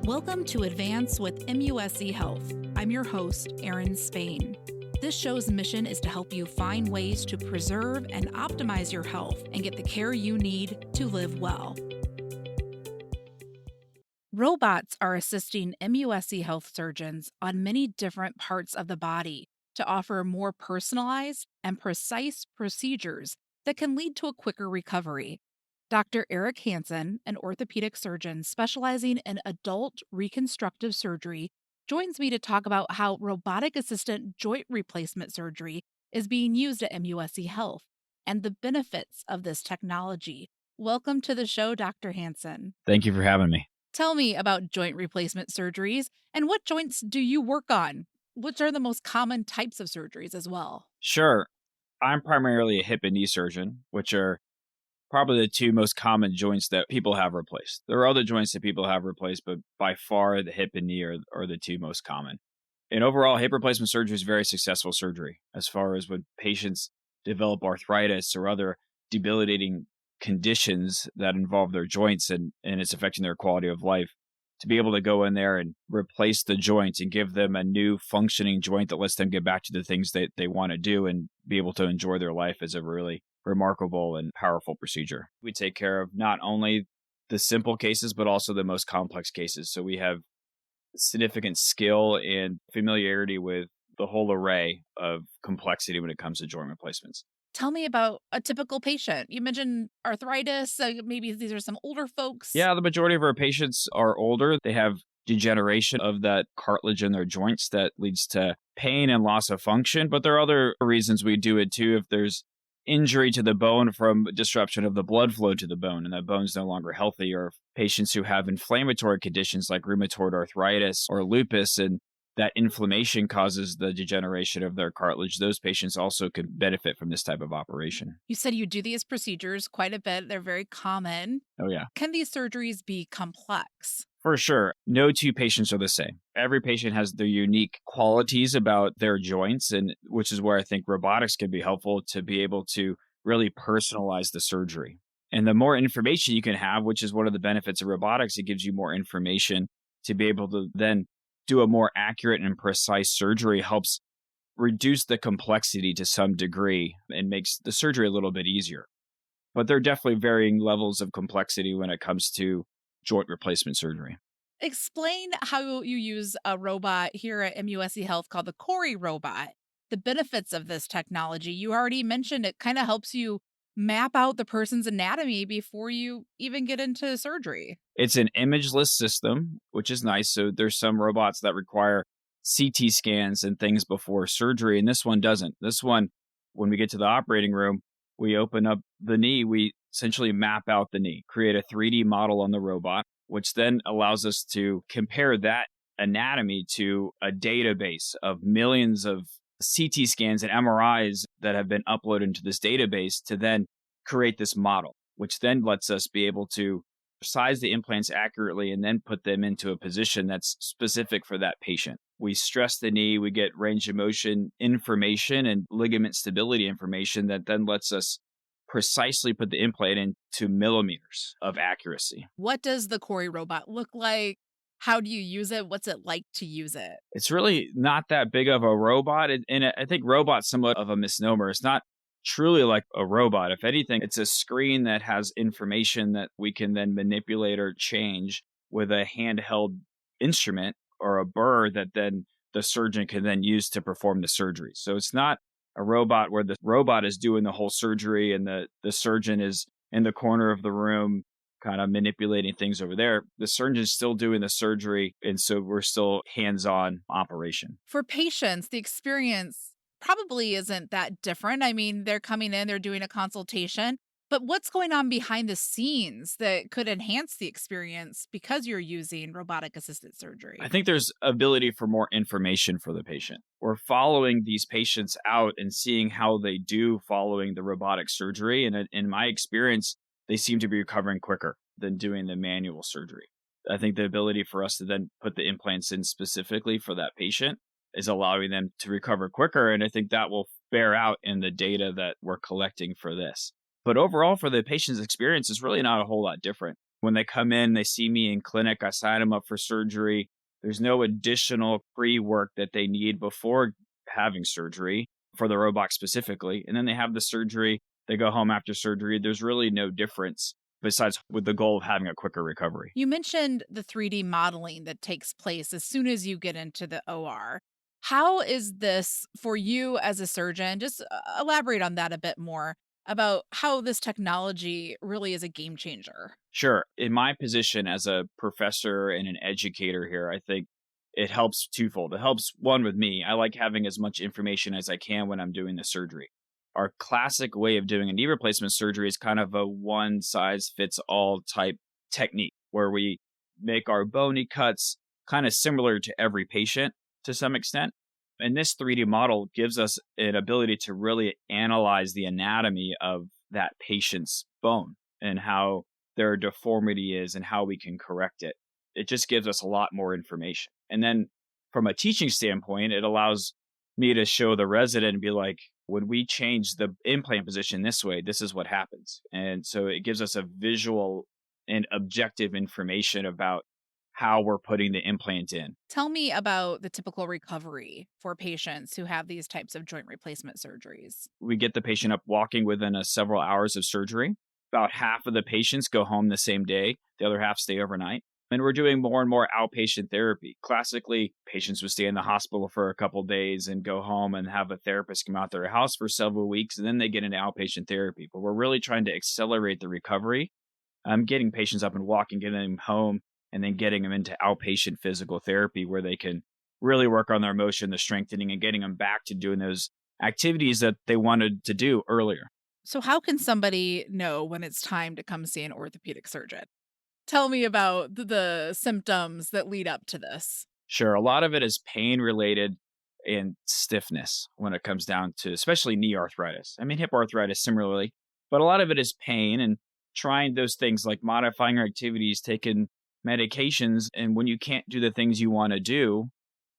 Welcome to Advance with MUSC Health. I'm your host, Erin Spain. This show's mission is to help you find ways to preserve and optimize your health and get the care you need to live well. Robots are assisting MUSC Health surgeons on many different parts of the body to offer more personalized and precise procedures that can lead to a quicker recovery. Dr. Erik Hansen, an orthopedic surgeon specializing in adult reconstructive surgery, joins me to talk about how robotic-assisted joint replacement surgery is being used at MUSC Health and the benefits of this technology. Welcome to the show, Dr. Hansen. Thank you for having me. Tell me about joint replacement surgeries and what joints do you work on? Which are the most common types of surgeries as well? Sure. I'm primarily a hip and knee surgeon, which are probably the two most common joints that people have replaced. There are other joints that people have replaced, but by far the hip and knee are the two most common. And overall, hip replacement surgery is very successful surgery as far as when patients develop arthritis or other debilitating conditions that involve their joints and it's affecting their quality of life. To be able to go in there and replace the joints and give them a new functioning joint that lets them get back to the things that they want to do and be able to enjoy their life is a really remarkable and powerful procedure. We take care of not only the simple cases, but also the most complex cases. So we have significant skill and familiarity with the whole array of complexity when it comes to joint replacements. Tell me about a typical patient. You mentioned arthritis. Maybe these are some older folks. Yeah, the majority of our patients are older. They have degeneration of that cartilage in their joints that leads to pain and loss of function. But there are other reasons we do it too. If there's injury to the bone from disruption of the blood flow to the bone and that bone's no longer healthy, or patients who have inflammatory conditions like rheumatoid arthritis or lupus and that inflammation causes the degeneration of their cartilage, those patients also could benefit from this type of operation. You said you do these procedures quite a bit. They're very common. Oh, yeah. Can these surgeries be complex? For sure. No two patients are the same. Every patient has their unique qualities about their joints, and which is where I think robotics can be helpful to be able to really personalize the surgery. And the more information you can have, which is one of the benefits of robotics, it gives you more information to be able to then do a more accurate and precise surgery, helps reduce the complexity to some degree and makes the surgery a little bit easier. But there are definitely varying levels of complexity when it comes to joint replacement surgery. Explain how you use a robot here at MUSC Health called the Cori robot. The benefits of this technology. You already mentioned it kind of helps you map out the person's anatomy before you even get into surgery. It's an imageless system, which is nice. So there's some robots that require CT scans and things before surgery, and this one doesn't. This one, when we get to the operating room, we open up the knee, we essentially map out the knee, create a 3D model on the robot, which then allows us to compare that anatomy to a database of millions of CT scans and MRIs that have been uploaded into this database to then create this model, which then lets us be able to size the implants accurately and then put them into a position that's specific for that patient. We stress the knee, we get range of motion information and ligament stability information that then lets us precisely put the implant into millimeters of accuracy. What does the Cori robot look like? How do you use it? What's it like to use it? It's really not that big of a robot. And I think robot's somewhat of a misnomer. It's not truly like a robot. If anything, it's a screen that has information that we can then manipulate or change with a handheld instrument or a burr that then the surgeon can then use to perform the surgery. So it's not a robot where the robot is doing the whole surgery and the surgeon is in the corner of the room kind of manipulating things over there. The surgeon's still doing the surgery, and so we're still hands-on operation. For patients, the experience probably isn't that different. I mean, they're coming in, they're doing a consultation, but what's going on behind the scenes that could enhance the experience because you're using robotic-assisted surgery? I think there's ability for more information for the patient. We're following these patients out and seeing how they do following the robotic surgery, and in my experience, they seem to be recovering quicker than doing the manual surgery. I think the ability for us to then put the implants in specifically for that patient is allowing them to recover quicker. And I think that will bear out in the data that we're collecting for this. But overall, for the patient's experience, it's really not a whole lot different. When they come in, they see me in clinic, I sign them up for surgery. There's no additional pre-work that they need before having surgery for the robot specifically. And then they have the surgery, they go home after surgery. There's really no difference besides with the goal of having a quicker recovery. You mentioned the 3D modeling that takes place as soon as you get into the OR. How is this for you as a surgeon? Just elaborate on that a bit more about how this technology really is a game changer. Sure. In my position as a professor and an educator here, I think it helps twofold. It helps one with me. I like having as much information as I can when I'm doing the surgery. Our classic way of doing a knee replacement surgery is kind of a one size fits all type technique where we make our bony cuts kind of similar to every patient to some extent. And this 3D model gives us an ability to really analyze the anatomy of that patient's bone and how their deformity is and how we can correct it. It just gives us a lot more information. And then from a teaching standpoint, it allows me to show the resident and be like, when we change the implant position this way, this is what happens. And so it gives us a visual and objective information about how we're putting the implant in. Tell me about the typical recovery for patients who have these types of joint replacement surgeries. We get the patient up walking within several hours of surgery. About half of the patients go home the same day. The other half stay overnight. And we're doing more and more outpatient therapy. Classically, patients would stay in the hospital for a couple of days and go home and have a therapist come out to their house for several weeks, and then they get into outpatient therapy. But we're really trying to accelerate the recovery. Getting patients up and walking, getting them home, and then getting them into outpatient physical therapy where they can really work on their motion, the strengthening, and getting them back to doing those activities that they wanted to do earlier. So, how can somebody know when it's time to come see an orthopedic surgeon? Tell me about the symptoms that lead up to this. Sure, a lot of it is pain related and stiffness when it comes down to especially knee arthritis. I mean, hip arthritis similarly, but a lot of it is pain and trying those things like modifying your activities, taking medications. And when you can't do the things you want to do,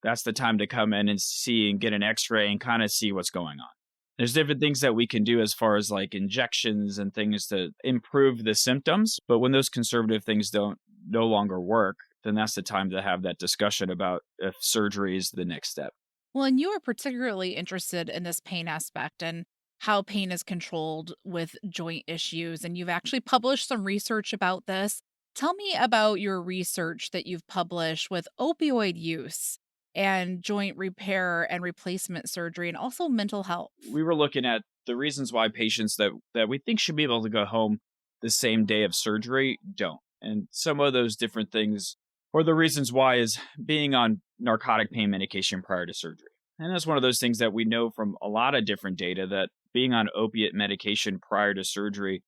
that's the time to come in and see and get an x-ray and kind of see what's going on. There's different things that we can do as far as like injections and things to improve the symptoms. But when those conservative things don't no longer work, then that's the time to have that discussion about if surgery is the next step. Well, and you are particularly interested in this pain aspect and how pain is controlled with joint issues. And you've actually published some research about this. Tell me about your research that you've published with opioid use and joint repair and replacement surgery and also mental health. We were looking at the reasons why patients that we think should be able to go home the same day of surgery don't. And some of those different things or the reasons why is being on narcotic pain medication prior to surgery. And that's one of those things that we know from a lot of different data that being on opiate medication prior to surgery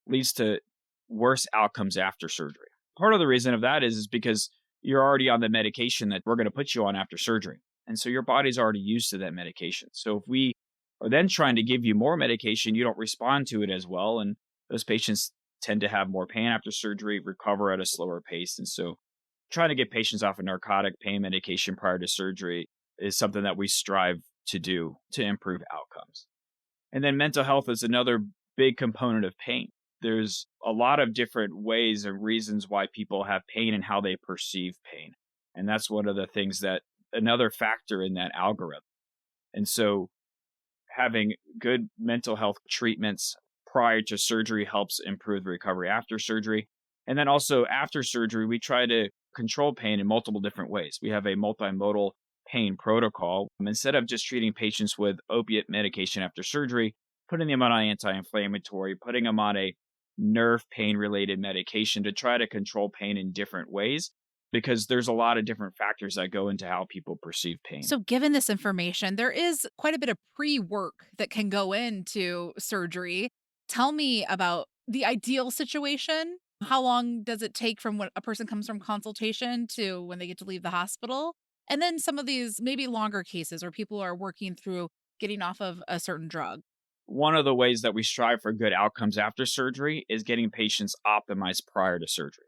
leads to worse outcomes after surgery. Part of the reason of that is because you're already on the medication that we're going to put you on after surgery. And so your body's already used to that medication. So if we are then trying to give you more medication, you don't respond to it as well. And those patients tend to have more pain after surgery, recover at a slower pace. And so trying to get patients off of narcotic pain medication prior to surgery is something that we strive to do to improve outcomes. And then mental health is another big component of pain. There's a lot of different ways and reasons why people have pain and how they perceive pain. And that's one of the things that another factor in that algorithm. And so having good mental health treatments prior to surgery helps improve the recovery after surgery. And then also after surgery, we try to control pain in multiple different ways. We have a multimodal pain protocol. Instead of just treating patients with opiate medication after surgery, putting them on an anti-inflammatory, putting them on a nerve pain related medication to try to control pain in different ways, because there's a lot of different factors that go into how people perceive pain. So, given this information, there is quite a bit of pre work that can go into surgery. Tell me about the ideal situation. How long does it take from when a person comes from consultation to when they get to leave the hospital? And then some of these maybe longer cases where people are working through getting off of a certain drug. One of the ways that we strive for good outcomes after surgery is getting patients optimized prior to surgery.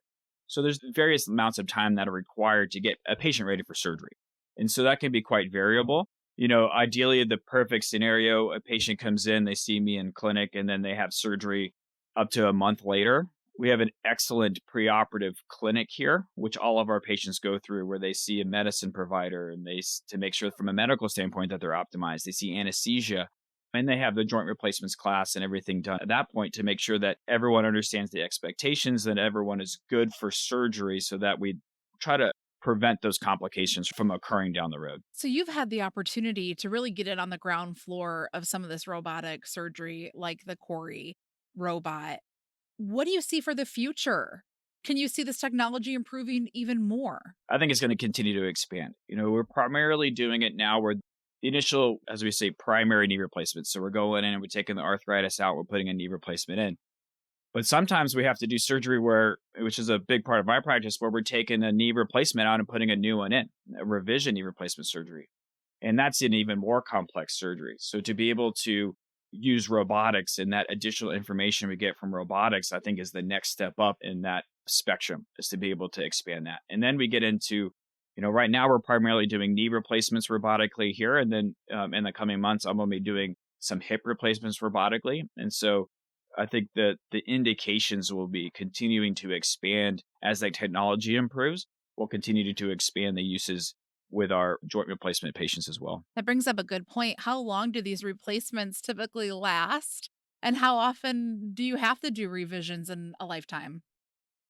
So there's various amounts of time that are required to get a patient ready for surgery. And so that can be quite variable. You know, ideally, the perfect scenario, a patient comes in, they see me in clinic, and then they have surgery up to a month later. We have an excellent preoperative clinic here, which all of our patients go through, where they see a medicine provider and to make sure from a medical standpoint that they're optimized. They see anesthesia and they have the joint replacements class and everything done at that point to make sure that everyone understands the expectations, that everyone is good for surgery so that we try to prevent those complications from occurring down the road. So you've had the opportunity to really get in on the ground floor of some of this robotic surgery, like the Corey robot. What do you see for the future? Can you see this technology improving even more? I think it's going to continue to expand. We're primarily doing it now where the initial, as we say, primary knee replacement. So we're going in and we're taking the arthritis out, we're putting a knee replacement in. But sometimes we have to do surgery which is a big part of my practice, where we're taking a knee replacement out and putting a new one in, a revision knee replacement surgery. And that's an even more complex surgery. So to be able to use robotics and that additional information we get from robotics, I think is the next step up in that spectrum, is to be able to expand that. And then we get into, right now we're primarily doing knee replacements robotically here. And then in the coming months, I'm going to be doing some hip replacements robotically. And so I think that the indications will be continuing to expand as that technology improves. We'll continue to expand the uses with our joint replacement patients as well. That brings up a good point. How long do these replacements typically last? And how often do you have to do revisions in a lifetime?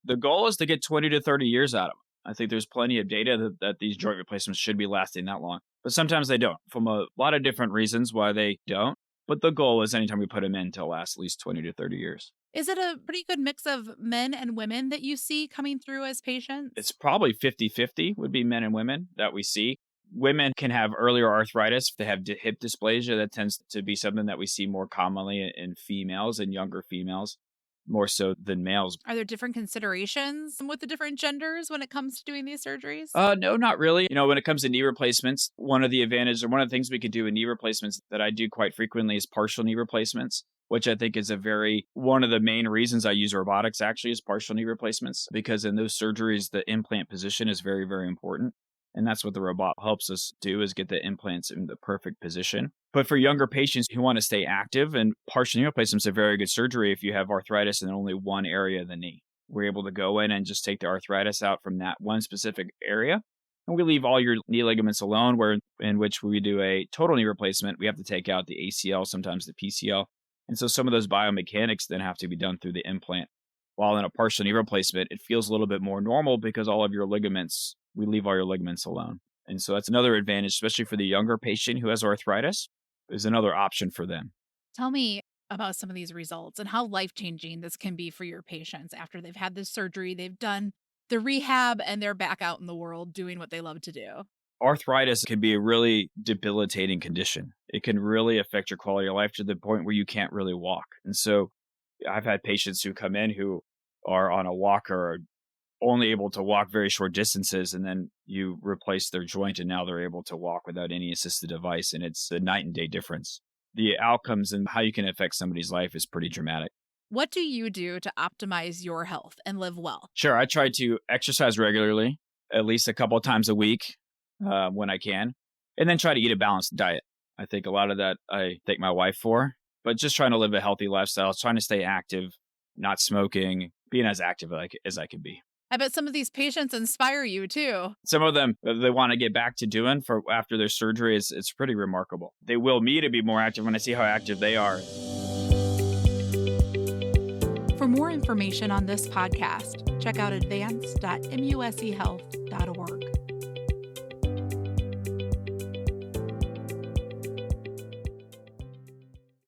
The goal is to get 20 to 30 years out of them. I think there's plenty of data that these joint replacements should be lasting that long, but sometimes they don't, from a lot of different reasons why they don't. But the goal is anytime we put them in to last at least 20 to 30 years. Is it a pretty good mix of men and women that you see coming through as patients? It's probably 50-50 would be men and women that we see. Women can have earlier arthritis. If they have hip dysplasia, that tends to be something that we see more commonly in females and younger females, more so than males. Are there different considerations with the different genders when it comes to doing these surgeries? No, not really. When it comes to knee replacements, one of the advantages or one of the things we could do in knee replacements that I do quite frequently is partial knee replacements, which I think is one of the main reasons I use robotics actually is partial knee replacements, because in those surgeries, the implant position is very, very important. And that's what the robot helps us do, is get the implants in the perfect position. But for younger patients who want to stay active, and partial knee replacement is a very good surgery if you have arthritis in only one area of the knee. We're able to go in and just take the arthritis out from that one specific area. And we leave all your knee ligaments alone, in which we do a total knee replacement. We have to take out the ACL, sometimes the PCL. And so some of those biomechanics then have to be done through the implant. While in a partial knee replacement, it feels a little bit more normal because we leave all your ligaments alone. And so that's another advantage, especially for the younger patient who has arthritis, is another option for them. Tell me about some of these results and how life-changing this can be for your patients after they've had this surgery, they've done the rehab, and they're back out in the world doing what they love to do. Arthritis can be a really debilitating condition. It can really affect your quality of life to the point where you can't really walk. And so I've had patients who come in who are on a walker or only able to walk very short distances, and then you replace their joint and now they're able to walk without any assisted device. And it's a night and day difference. The outcomes and how you can affect somebody's life is pretty dramatic. What do you do to optimize your health and live well? Sure. I try to exercise regularly, at least a couple of times a week when I can, and then try to eat a balanced diet. I think a lot of that I thank my wife for, but just trying to live a healthy lifestyle, trying to stay active, not smoking, being as active as I can be. I bet some of these patients inspire you too. Some of them, they want to get back to doing for after their surgery. It's pretty remarkable. They will me to be more active when I see how active they are. For more information on this podcast, check out advance.muschealth.org.